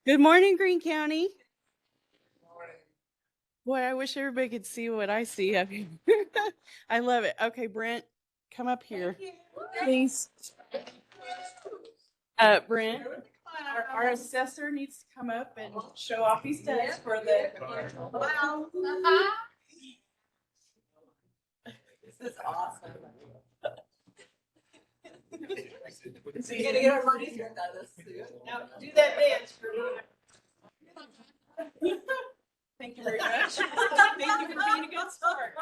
Good morning, Greene County. Boy, I wish everybody could see what I see up here. I love it. Okay, Brent, come up here, please. Brent, our assessor needs to come up and show off his stats for the. Wow. This is awesome. So you gotta get our money here on this. Now do that dance for me. Thank you very much. Thank you for being a good sport.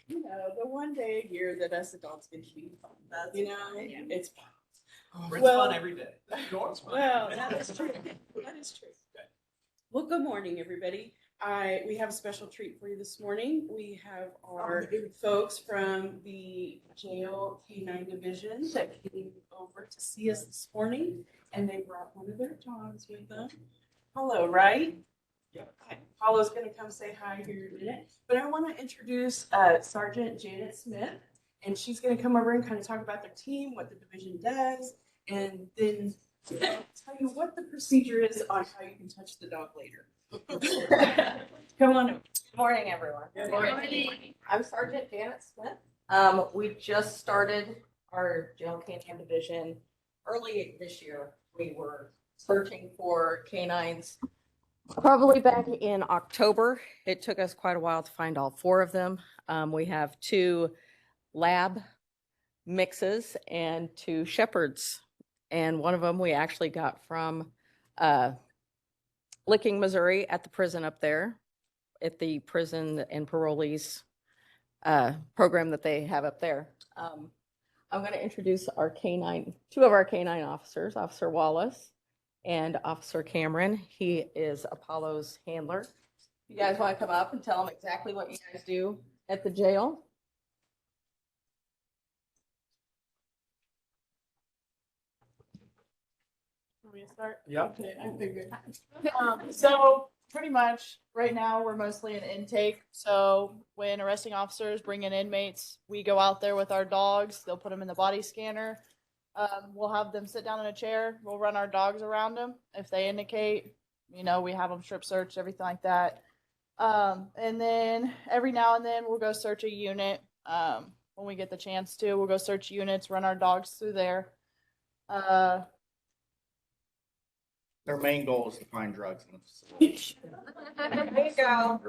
You know, the one day a year that us adults get to be fun. You know, it's fun. It's fun every day. Well, that is true. That is true. Well, good morning, everybody. We have a special treat for you this morning. We have our folks from the jail K-9 division that came over to see us this morning, and they brought one of their dogs with them. Hello, right? Yeah. Okay. Paula's going to come say hi here in a minute, but I want to introduce Sergeant Janet Smith, and she's going to come over and kind of talk about their team, what the division does, and then tell you what the procedure is on how you can touch the dog later. Come on. Good morning, everyone. Good morning. I'm Sergeant Janet Smith. We just started our jail K-9 division early this year. We were searching for canines probably back in October. It took us quite a while to find all 4 of them. We have 2 lab mixes and 2 shepherds. And one of them we actually got from Licking, Missouri, at the prison up there, at the prison and parolees program that they have up there. I'm going to introduce our K-9, 2 of our K-9 officers, Officer Wallace and Officer Cameron. He is Apollo's handler. You guys want to come up and tell them exactly what you guys do at the jail? Want me to start? Yep. Okay, I figured. So pretty much right now we're mostly an intake. So when arresting officers bring in inmates, we go out there with our dogs. They'll put them in the body scanner. We'll have them sit down in a chair. We'll run our dogs around them. If they indicate, we have them strip searched, everything like that. And then every now and then we'll go search a unit. When we get the chance to, we'll go search units, run our dogs through there. Their main goal is to find drugs in the facility. There you go.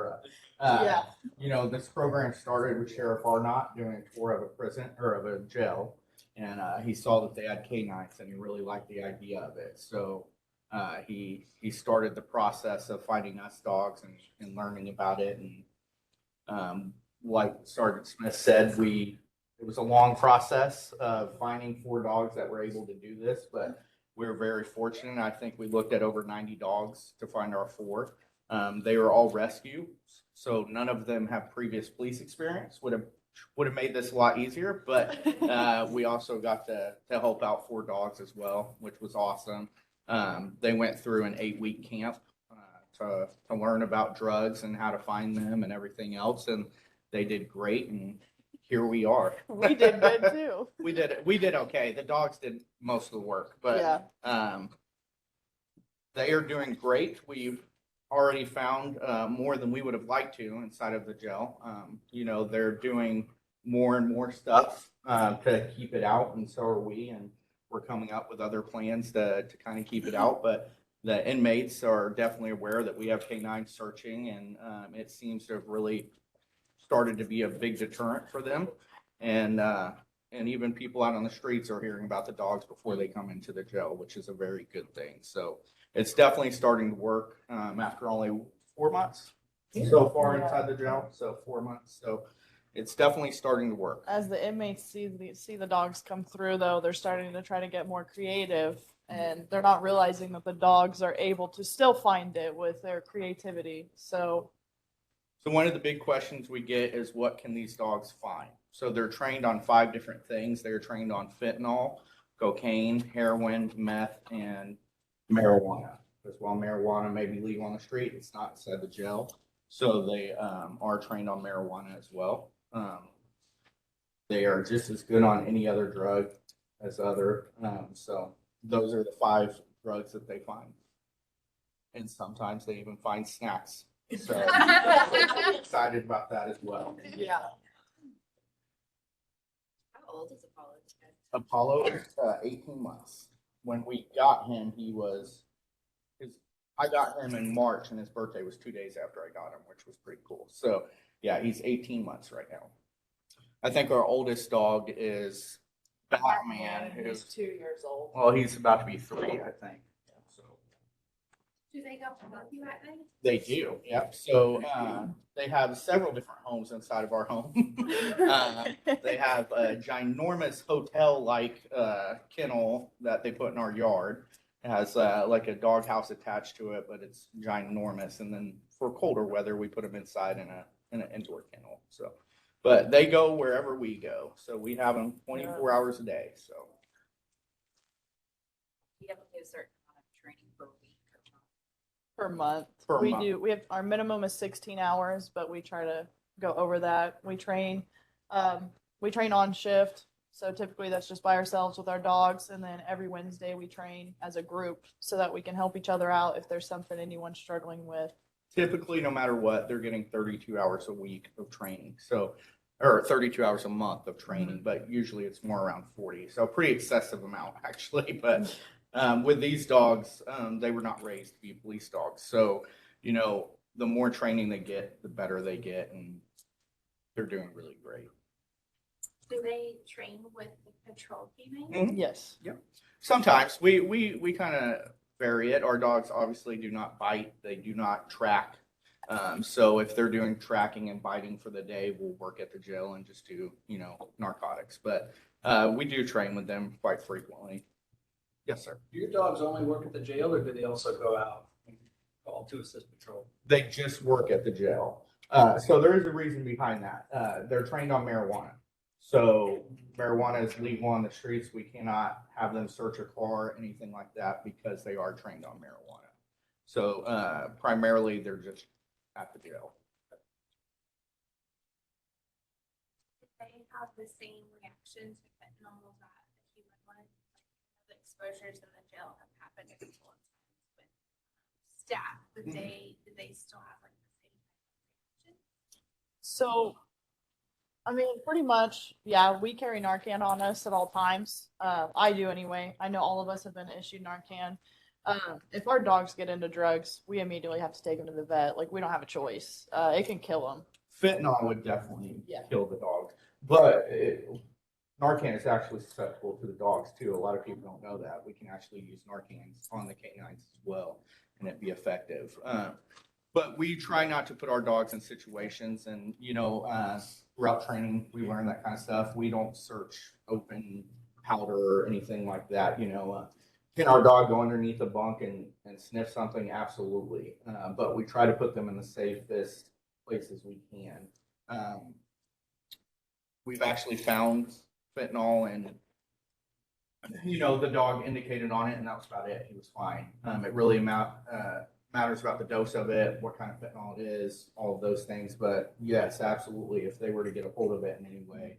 Yeah. This program started with Sheriff Arnott doing a tour of a prison or of a jail, and he saw that they had K-9s and he really liked the idea of it. So he started the process of finding us dogs and learning about it. And like Sergeant Smith said, it was a long process of finding 4 dogs that were able to do this, but we were very fortunate. I think we looked at over 90 dogs to find our 4. They were all rescue, so none of them have previous police experience. Would have made this a lot easier, but we also got to help out 4 dogs as well, which was awesome. They went through an 8-week camp to learn about drugs and how to find them and everything else, and they did great. And here we are. We did good too. We did okay. The dogs did most of the work, but Yeah. they are doing great. We've already found more than we would have liked to inside of the jail. They're doing more and more stuff to keep it out, and so are we. And we're coming up with other plans to kind of keep it out. But the inmates are definitely aware that we have K-9 searching, and it seems to have really started to be a big deterrent for them. And even people out on the streets are hearing about the dogs before they come into the jail, which is a very good thing. So it's definitely starting to work after only 4 months so far inside the jail. So 4 months. So it's definitely starting to work. As the inmates see the dogs come through, though, they're starting to try to get more creative, and they're not realizing that the dogs are able to still find it with their creativity. So one of the big questions we get is, what can these dogs find? So they're trained on 5 different things. They're trained on fentanyl, cocaine, heroin, meth, and marijuana. Because while marijuana may be legal on the street, it's not inside the jail. So they are trained on marijuana as well. They are just as good on any other drug as other. So those are the 5 drugs that they find. And sometimes they even find snacks. So I'm excited about that as well. Yeah. How old is Apollo? Apollo is 18 months. When we got him, I got him in March, and his birthday was 2 days after I got him, which was pretty cool. So yeah, he's 18 months right now. I think our oldest dog is Batman, He's who's 2 years old. well, he's about to be 3, I think. So Do they go with you at night? they do, yep. So they have several different homes inside of our home. They have a ginormous hotel-like kennel that they put in our yard. It has like a doghouse attached to it, but it's ginormous. And then for colder weather, we put them inside in an indoor kennel. So, but they go wherever we go. So we have them 24 hours a day. So You have to do a certain amount of training per week or not? Per month. Per we month. do. We have our minimum is 16 hours, but we try to go over that. We train on shift. So typically that's just by ourselves with our dogs. And then every Wednesday we train as a group so that we can help each other out if there's something anyone's struggling with. typically, no matter what, they're getting 32 hours a week of training. So, or 32 hours a month of training, but usually it's more around 40. So pretty excessive amount actually. But with these dogs, they were not raised to be police dogs. So, you know, the more training they get, the better they get, and they're doing really great. Do they train with the patrol K-9? Yes. Sometimes we kind of vary it. Our dogs obviously do not bite. They do not track. So if they're doing tracking and biting for the day, we'll work at the jail and just do, you know, narcotics. But we do train with them quite frequently. Yes, sir. Do your dogs only work at the jail, or do they also go out and call to assist patrol? They just work at the jail. So there is a reason behind that. They're trained on marijuana. So marijuana is legal on the streets. We cannot have them search a car, anything like that, because they are trained on marijuana. So primarily they're just at the jail. Do they have the same reaction to fentanyl that the human one? Like, the exposures in the jail have happened a couple of times with staff. Did they still have like the same type of reaction? So, I mean, pretty much, yeah, we carry Narcan on us at all times. I do anyway. I know all of us have been issued Narcan. If our dogs get into drugs, we immediately have to take them to the vet. Like, we don't have a choice. It can kill them. Fentanyl would definitely Yeah. kill the dogs, but Narcan is actually susceptible to the dogs too. A lot of people don't know that. We can actually use Narcan on the K9s as well, and it be effective. But we try not to put our dogs in situations, and you know, throughout training, we learn that kind of stuff. We don't search open powder or anything like that. You know, can our dog go underneath a bunk and sniff something? Absolutely. But we try to put them in the safest places we can. We've actually found fentanyl, and you know, the dog indicated on it, and that was about it. He was fine. It really matters about the dose of it, what kind of fentanyl it is, all of those things. But yes, absolutely, if they were to get a hold of it in any way,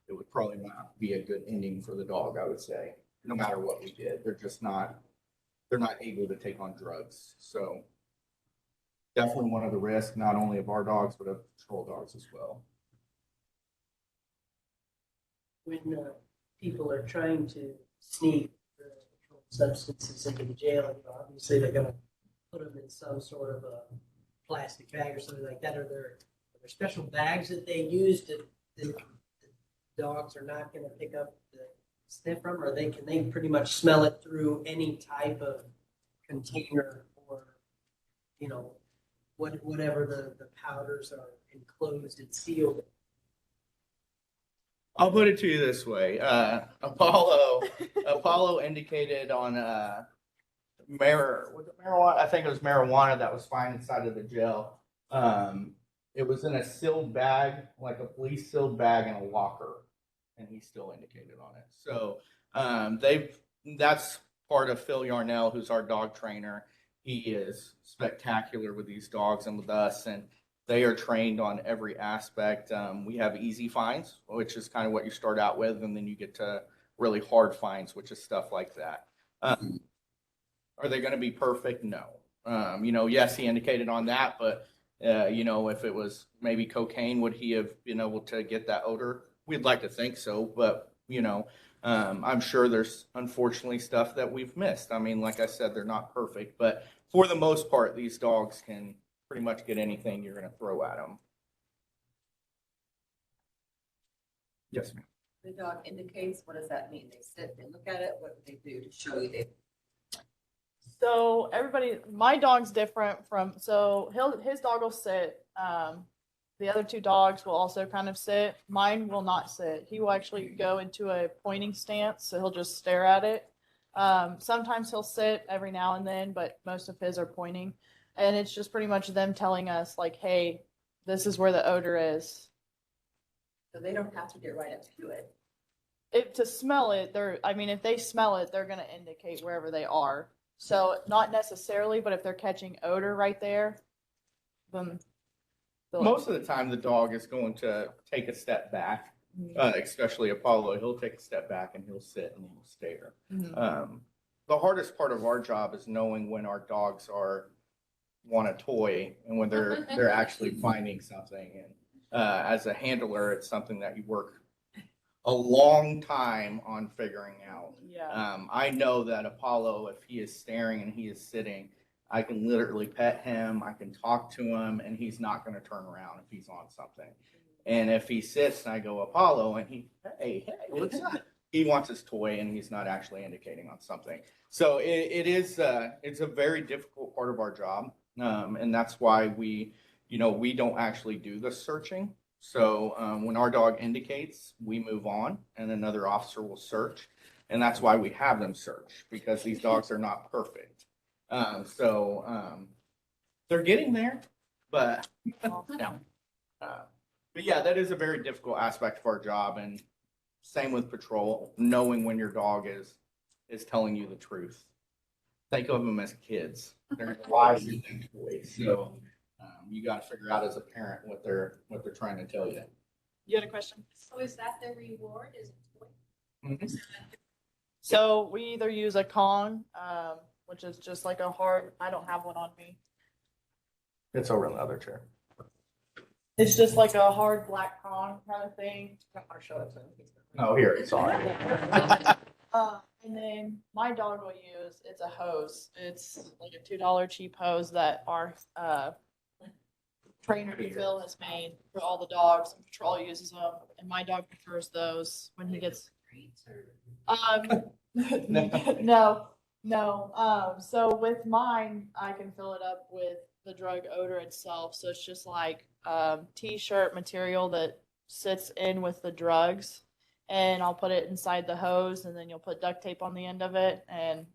it would probably not be a good ending for the dog, I would say, no matter what we did. They're not able to take on drugs. So definitely one of the risks, not only of our dogs, but of patrol dogs as well. When people are trying to sneak controlled substances into the jail, you know, obviously they're gonna put them in some sort of a plastic bag or something like that. Are there special bags that they use that the dogs are not gonna pick up the sniff from, or can they pretty much smell it through any type of container, or you know, whatever the powders are enclosed and sealed? I'll put it to you this way. Apollo indicated on marijuana. I think it was marijuana that was found inside of the jail. It was in a sealed bag, like a police sealed bag in a locker, and he still indicated on it. So that's part of Phil Yarnell, who's our dog trainer. He is spectacular with these dogs and with us, and they are trained on every aspect. We have easy finds, which is kind of what you start out with, and then you get to really hard finds, which is stuff like that. Are they going to be perfect? No. Yes, he indicated on that, but if it was maybe cocaine, would he have been able to get that odor? We'd like to think so, but I'm sure there's unfortunately stuff that we've missed. I mean, like I said, they're not perfect, but for the most part, these dogs can pretty much get anything you're going to throw at them. Yes, ma'am. The dog indicates, what does that mean? They sit, they look at it, what do they do to show you they? So my dog's different so his dog will sit. The other two dogs will also kind of sit. Mine will not sit. He will actually go into a pointing stance, so he'll just stare at it. Sometimes he'll sit every now and then, but most of his are pointing. And it's just pretty much them telling us, like, hey, this is where the odor is. So they don't have to get right up to it. To smell it, if they smell it, they're going to indicate wherever they are. So not necessarily, but if they're catching odor right there, then most of the time the dog is going to take a step back, especially Apollo. He'll take a step back and he'll sit and he'll stare. Mm-hmm. The hardest part of our job is knowing when our dogs want a toy and when they're actually finding something. And as a handler, it's something that you work a long time on figuring out. Yeah. I know that Apollo, if he is staring and he is sitting, I can literally pet him, I can talk to him, and he's not going to turn around if he's on something. And if he sits and I go, Apollo, and hey, what's up? He wants his toy and he's not actually indicating on something. So it's a very difficult part of our job. And that's why we don't actually do the searching. So when our dog indicates, we move on and another officer will search. And that's why we have them search, because these dogs are not perfect. They're getting there, but no. But yeah, that is a very difficult aspect of our job. And same with patrol, knowing when your dog is telling you the truth. Think of them as kids. They're lies and toys. So you got to figure out as a parent what they're trying to tell you. You had a question? So is that the reward? Is it toy? Mm-hmm. So we either use a Kong, which is just like a hard, I don't have one on me. It's over in the other chair. It's just like a hard black Kong kind of thing. Oh, here it's on. And then my dog will use, it's a hose. It's like a $2 cheap hose that our trainer Bill has made for all the dogs, and patrol uses them. And my dog prefers those when he gets. No. So with mine, I can fill it up with the drug odor itself. So it's just like t-shirt material that sits in with the drugs, and I'll put it inside the hose, and then you'll put duct tape on the end of it, and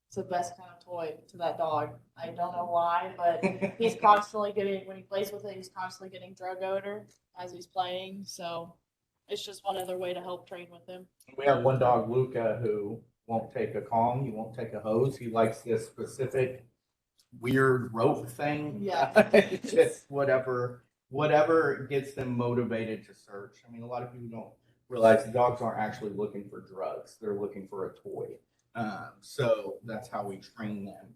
it's the best kind of toy to that dog. I don't know why, but he's constantly getting, when he plays with it, he's constantly getting drug odor as he's playing. So it's just one other way to help train with him. We have one dog, Luca, who won't take a Kong. He won't take a hose. He likes this specific weird rope thing. Yeah. It's just whatever gets them motivated to search. I mean, a lot of people don't realize the dogs aren't actually looking for drugs. They're looking for a toy. So that's how we train them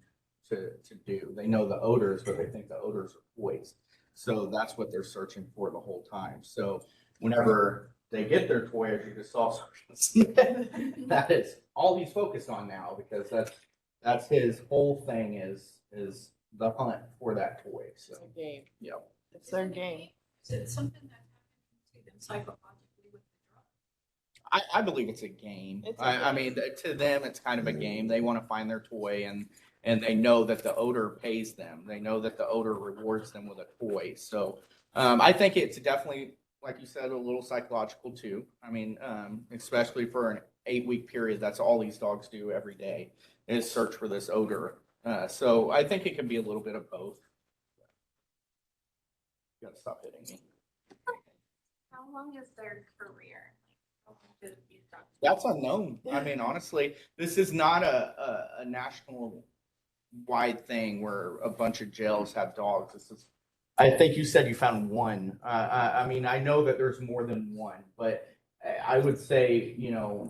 to do. They know the odors, but they think the odors are toys. So that's what they're searching for the whole time. So whenever they get their toy, as you just saw, that is all he's focused on now, because that's his whole thing is the hunt for that toy. So It's a game. Yep. It's their game. Is it something that happens to them psychologically with the drug? I believe it's a game. It's a I mean, to them, it's kind of a game. They want to find their toy, and they know that the odor pays them. They know that the odor rewards them with a toy. So I think it's definitely, like you said, a little psychological too. I mean, especially for an 8-week period, that's all these dogs do every day is search for this odor. So I think it can be a little bit of both. You gotta stop hitting me. How long is their career? How long do these dogs? That's unknown. I mean, honestly, this is not a national wide thing where a bunch of jails have dogs. This is, I think you said you found one. I mean, I know that there's more than one, but I would say,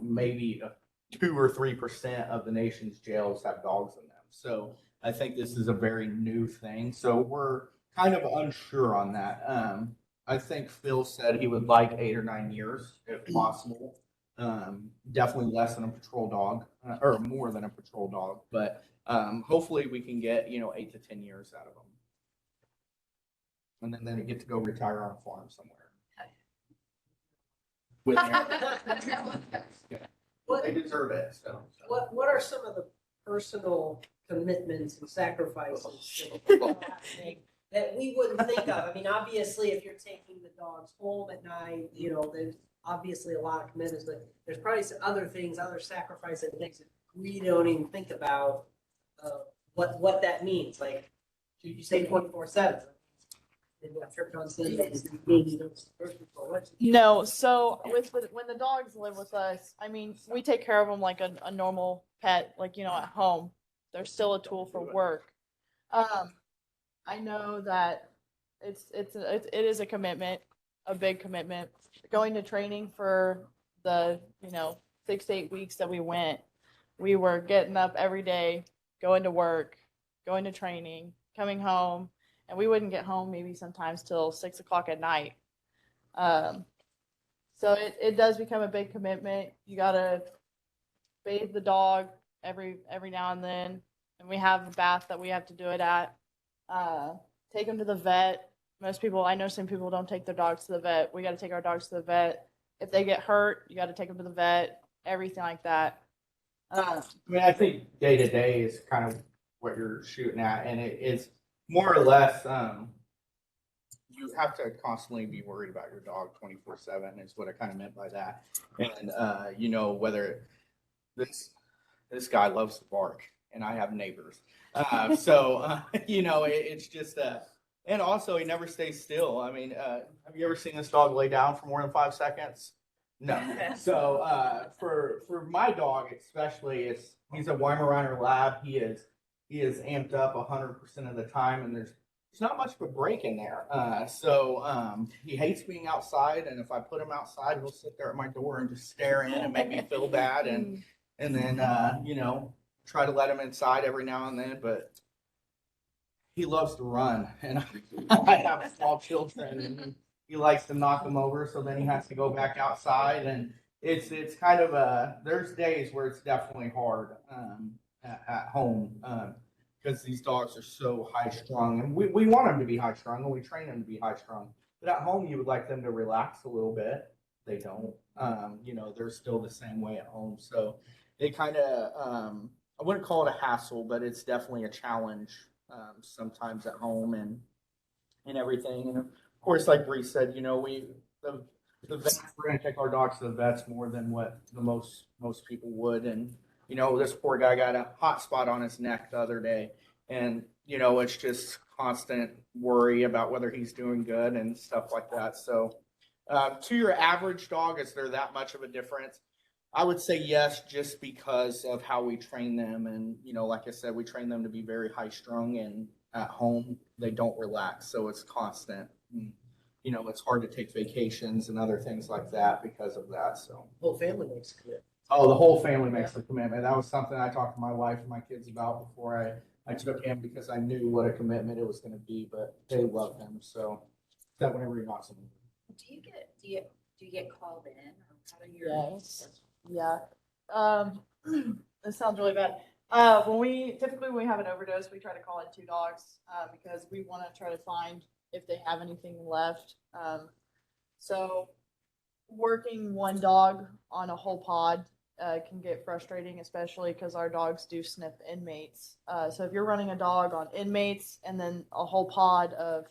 maybe 2 or 3% of the nation's jails have dogs in them. So I think this is a very new thing. So we're kind of unsure on that. I think Phil said he would like 8 or 9 years if possible. Definitely less than a patrol dog, or more than a patrol dog, but hopefully we can get 8 to 10 years out of them, and then they get to go retire on a farm somewhere. With What, they deserve it. So what are some of the personal commitments and sacrifices that we wouldn't think of? I mean, obviously, if you're taking the dogs home at night, there's obviously a lot of commitments, but there's probably some other things, other sacrifices and things that we don't even think about what that means. Like, should you say 24/7? No, so when the dogs live with us, I mean, we take care of them like a normal pet, like at home. They're still a tool for work. I know that it is a commitment, a big commitment. Going to training for the 6 to 8 weeks that we went, we were getting up every day, going to work, going to training, coming home. And we wouldn't get home maybe sometimes till 6 o'clock at night. So it does become a big commitment. You gotta bathe the dog every now and then, and we have a bath that we have to do it at. Take them to the vet. I know some people don't take their dogs to the vet. We got to take our dogs to the vet. If they get hurt, you got to take them to the vet. Everything like that. I mean, I think day to day is kind of what you're shooting at, and it's more or less, you have to constantly be worried about your dog 24/7 is what I kind of meant by that. And, whether this guy loves to bark and I have neighbors. It's just, and also he never stays still. I mean, have you ever seen this dog lay down for more than 5 seconds? No. So, for my dog, especially, he's a Weimaraner Lab. He is amped up 100% of the time, and there's not much of a break in there. He hates being outside, and if I put him outside, he'll sit there at my door and just stare in and make me feel bad, and then try to let him inside every now and then. But he loves to run, and I have small children, and he likes to knock them over, so then he has to go back outside, and it's kind of there's days where it's definitely hard. At home, because these dogs are so high strung, and we want them to be high strung, and we train them to be high strung. But at home, you would like them to relax a little bit. They don't. They're still the same way at home. So they kind of, I wouldn't call it a hassle, but it's definitely a challenge sometimes at home and everything. And of course, like Bree said, the vets, we're going to take our dogs to the vets more than what the most people would, and this poor guy got a hot spot on his neck the other day, and it's just constant worry about whether he's doing good and stuff like that. So to your average dog, is there that much of a difference? I would say yes, just because of how we train them. And like I said, we train them to be very high strung, and at home they don't relax, so it's constant. And, it's hard to take vacations and other things like that because of that. So Whole family makes a commitment. Oh, the whole family makes the commitment. That was something I talked to my wife and my kids about before I took him, because I knew what a commitment it was going to be, but they love him. So that whenever he wants him. Do you get called in, or how do you? Yes. Yeah. This sounds really bad. When we have an overdose, we try to call in 2 dogs because we want to try to find if they have anything left. So working one dog on a whole pod can get frustrating, especially because our dogs do sniff inmates. So if you're running a dog on inmates and then a whole pod of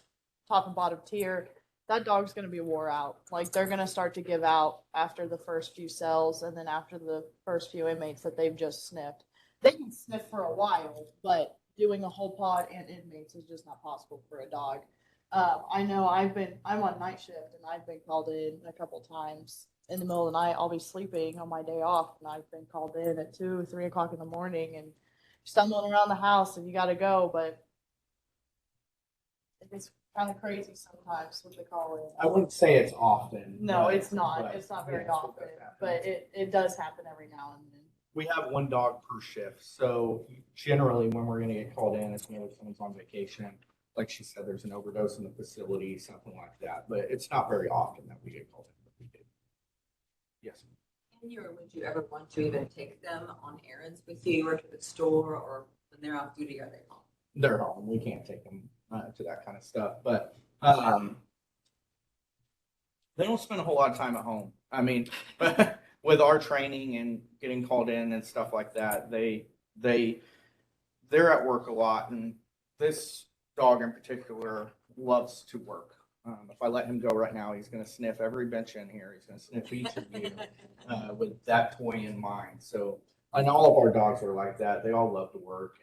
top and bottom tier, that dog's going to be wore out. Like, they're going to start to give out after the first few cells, and then after the first few inmates that they've just sniffed. They can sniff for a while, but doing a whole pod and inmates is just not possible for a dog. I know I'm on night shift, and I've been called in a couple times in the middle of the night. I'll be sleeping on my day off, and I've been called in at 2, 3 o'clock in the morning, and stumbling around the house, and you got to go. But kind of crazy sometimes what they call it. I wouldn't say it's often. No, but- it's not. but It's not very yes, it does often, happen. but it does happen every now and then. We have one dog per shift. So generally when we're gonna get called in, it's when someone's on vacation. Like she said, there's an overdose in the facility, something like that. But it's not very often that we get called in, but we do. Yes. Can you or would you ever want to even take them on errands with you or to the store, or when they're off duty, are they home? They're home. We can't take them to that kind of stuff. But they don't spend a whole lot of time at home. I mean, with our training and getting called in and stuff like that, they're at work a lot. And this dog in particular loves to work. If I let him go right now, he's going to sniff every bench in here. He's going to sniff each of you with that toy in mind. So, and all of our dogs are like that. They all love to work.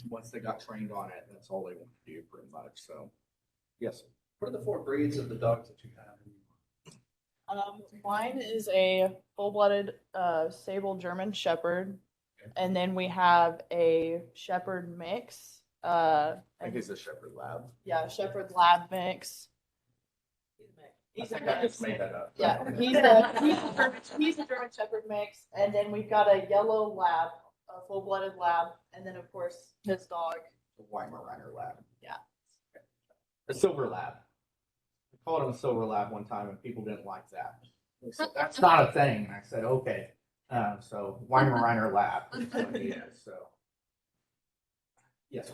And once they got trained on it, that's all they want to do pretty much. So, yes. What are the 4 breeds of the dogs that you have? Mine is a full-blooded sable German Shepherd, Okay. and then we have a Shepherd mix. I think he's a Shepherd Lab. Yeah, Shepherd Lab mix. He's I a think I just mix. made that up. Yeah, he's a German Shepherd mix, and then we've got a yellow Lab, a full-blooded Lab, and then of course his dog. The Weimaraner Lab. Yeah. A Silver Lab. I called him a Silver Lab one time, and people didn't like that. They said, that's not a thing. And I said, okay. So Weimaraner Lab is what he is. So yes.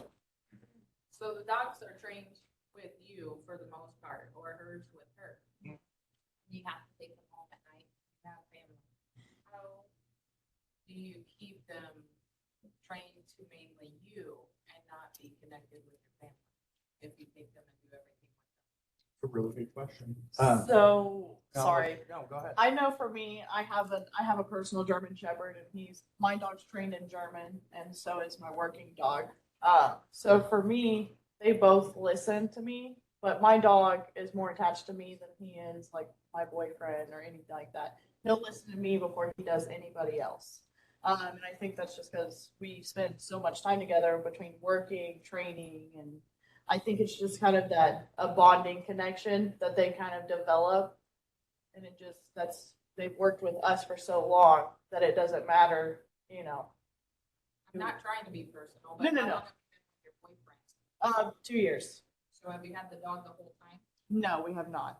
So the dogs are trained with you for the most part, or hers with her. You have to take them home at night. You have family. How do you keep them trained to mainly you and not be connected with your family if you take them and do everything with them? It's a really good question. So No, sorry. No, go ahead. I know for me, I have a personal German Shepherd, and my dog's trained in German, and so is my working dog. So for me, they both listen to me, but my dog is more attached to me than he is like my boyfriend or anything like that. He'll listen to me before he does anybody else. And I think that's just because we spend so much time together between working, training, and I think it's just kind of a bonding connection that they kind of develop. And they've worked with us for so long that it doesn't matter, you know. I'm not trying to be personal, No, but no, how no. long have you been with your boyfriend? 2 years. So have you had the dog the whole time? No, we have not.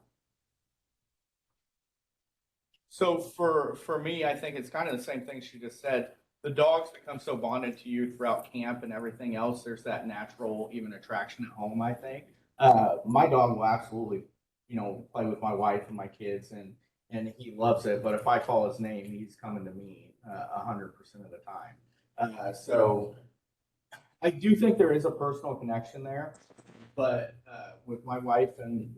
So for me, I think it's kind of the same thing she just said. The dogs become so bonded to you throughout camp and everything else. There's that natural even attraction at home, I think. My dog will absolutely, play with my wife and my kids, and he loves it. But if I call his name, he's coming to me 100% of the time. So I do think there is a personal connection there, but with my wife and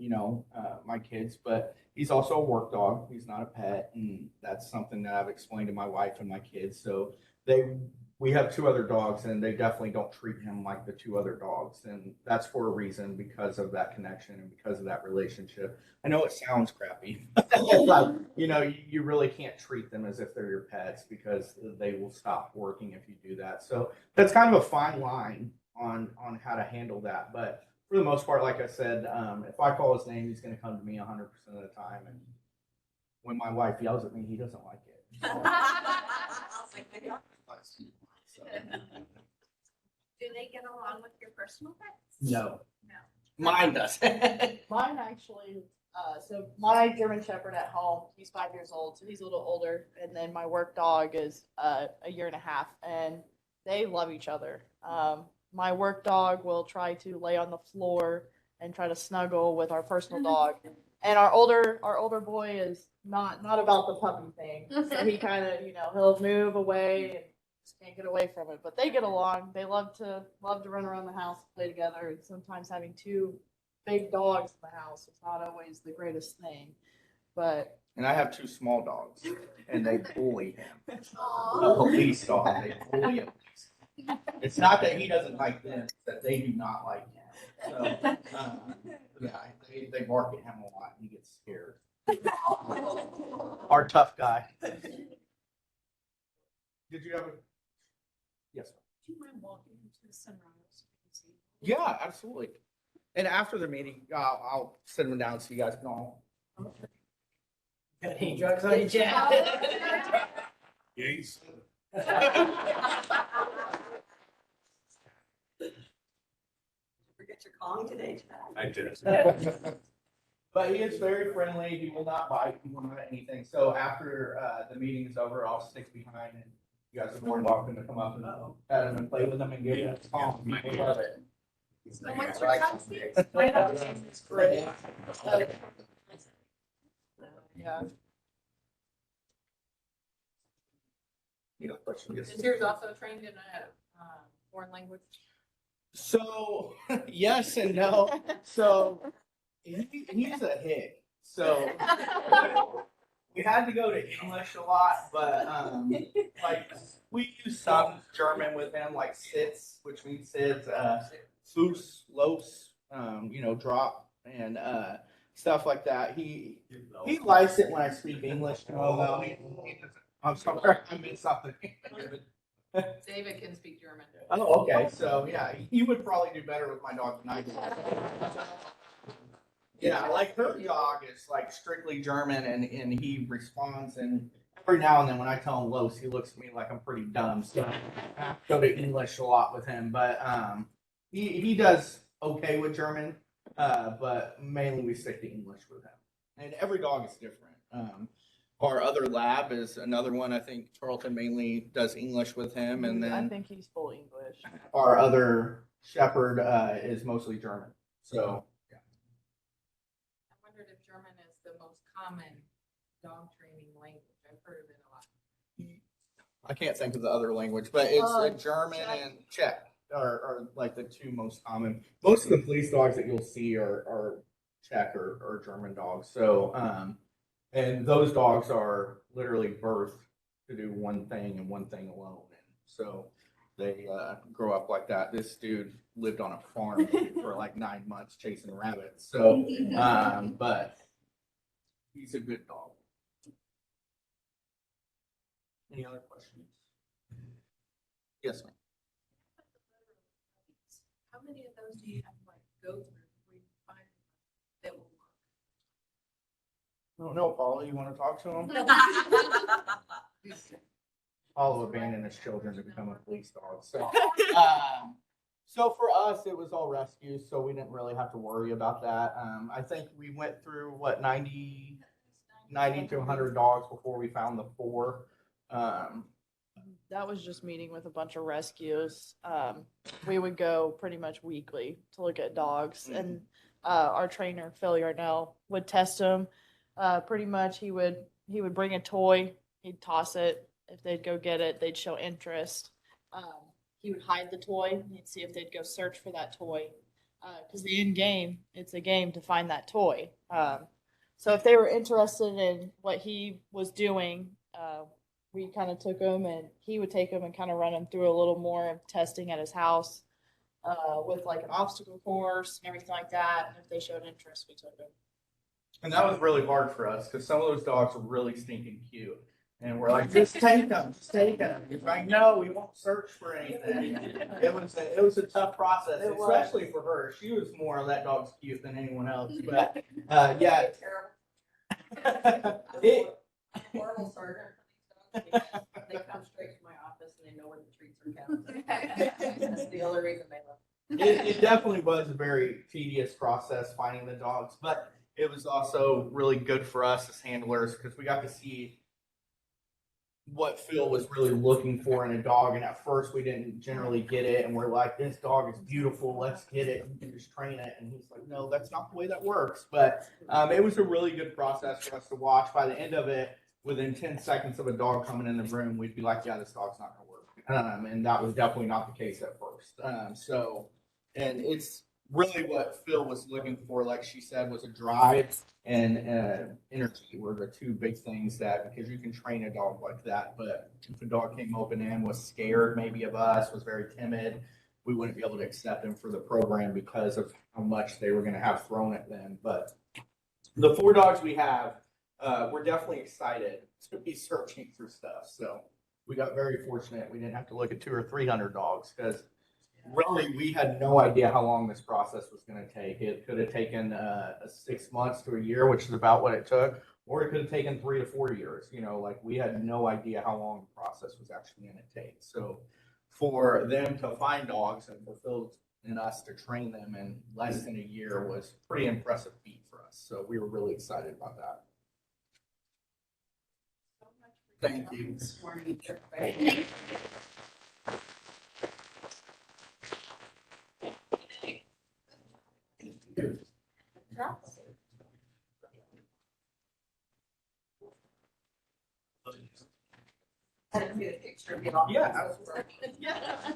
my kids. But he's also a work dog. He's not a pet, and that's something that I've explained to my wife and my kids. So we have 2 other dogs, and they definitely don't treat him like the 2 other dogs, and that's for a reason, because of that connection and because of that relationship. I know it sounds crappy, but you really can't treat them as if they're your pets, because they will stop working if you do that. So that's kind of a fine line on how to handle that. But for the most part, like I said, if I call his name, he's going to come to me 100% of the time. And when my wife yells at me, he doesn't like it. So, Do they get along with your personal pets? no, No. mine does. Mine actually, so my German Shepherd at home, he's 5 years old, so he's a little older. And then my work dog is a year and a half, and they love each other. My work dog will try to lay on the floor and try to snuggle with our personal dog. And our older boy is not about the puppy thing. So he kind of, he'll move away and just can't get away from it. But they get along. They love to run around the house, play together. And sometimes having 2 big dogs in the house is not always the greatest thing. But And I have 2 small dogs, and they bully him. A police dog. They bully him. It's not that he doesn't like them; it's that they do not like him. So, they bark at him a lot, and he gets scared. Our tough guy. Did you have a? Yes. Do you mind walking into the sunrise? Yeah, absolutely. And after the meeting, I'll sit them down so you guys can all. Got any drugs on you, Chad? Yes. Forget your calling today, Chad. I did. But he is very friendly. He will not bite. He will not anything. So after the meeting is over, I'll stick behind and you guys are more than welcome to come up and pet him and play with him and give him a call. He love it. So what's your dog's name? It's great. Yeah. You know, question, yes. Is yours also trained in a foreign language? So yes and no. So he's a hick. So we had to go to English a lot, but like we use some German with him, like sits, which means sits, foos, los, drop and stuff like that. He likes it when I speak English to him. Though. I'm sorry, I missed something. David can speak German. Oh, okay. So yeah, he would probably do better with my dog than I do. Yeah, like her dog is like strictly German and he responds and every now and then when I tell him Los, he looks at me like I'm pretty dumb. So I go to English a lot with him. But he does okay with German. But mainly we stick to English with him. And every dog is different. Our other lab is another one. I think Charlton mainly does English with him, and I then think he's full English. our other shepherd is mostly German. So yeah. I wondered if German is the most common dog training language. I've heard of it a lot. I can't think of the other language, but it's German Czech. and Czech are like the two most common. Most of the police dogs that you'll see are Czech or German dogs. So and those dogs are literally birthed to do one thing and one thing alone. And so they grow up like that. This dude lived on a farm for like 9 months chasing rabbits. So, but he's a good dog. Any other questions? Yes, ma'am. How many of those do you have to like go through before you find that will I don't know, Paula, you want to talk to him? work? Paulo abandoned his children to become a police dog. So, so for us, it was all rescues, so we didn't really have to worry about that. I think we went through, 90 to 100 dogs before we found the 4. That was just meeting with a bunch of rescues. We would go pretty much weekly to look at dogs, and our trainer Phil Yarnell would test them. Pretty much, he would bring a toy, he'd toss it. If they'd go get it, they'd show interest. He would hide the toy. He'd see if they'd go search for that toy. Because the end game, it's a game to find that toy. So if they were interested in what he was doing, we kind of took them, and he would take them and kind of run them through a little more testing at his house with like an obstacle course and everything like that. And if they showed interest, we took them. And that was really hard for us because some of those dogs were really stinking cute. And we're like, just take them, just take them. He's like, no, we won't search for anything. It was a tough process, especially for her. She was more that dog's cute than anyone else. But yeah, Horrible sergeant for these dogs because they come straight to my office and they know where the treats are kept. That's the only reason they love it definitely was a very tedious process finding the dogs, but it was also really good for us as handlers because we got to see what Phil was really looking for in a dog. And at first we didn't generally get it. And we're like, this dog is beautiful. Let's get it. You can just train it. And he's like, no, that's not the way that works. But it was a really good process for us to watch. By the end of it, within 10 seconds of a dog coming in the room, we'd be like, yeah, this dog's not going to work. And that was definitely not the case at first. And it's really what Phil was looking for, like she said, was a drive and energy were the two big things that, because you can train a dog like that, but if a dog came open and was scared maybe of us, was very timid, we wouldn't be able to accept them for the program because of how much they were going to have thrown at them. But the 4 dogs we have, we're definitely excited to be searching for stuff. So we got very fortunate. We didn't have to look at 200 or 300 dogs because really, we had no idea how long this process was going to take. It could have taken 6 months to a year, which is about what it took, or it could have taken 3 to 4 years. You know, like we had no idea how long the process was actually going to take. So for them to find dogs and for Phil and us to train them in less than a year was pretty impressive feat for us. So we were really excited about that. Thank you. This morning, everybody. I didn't see the picture. Yeah. Yeah.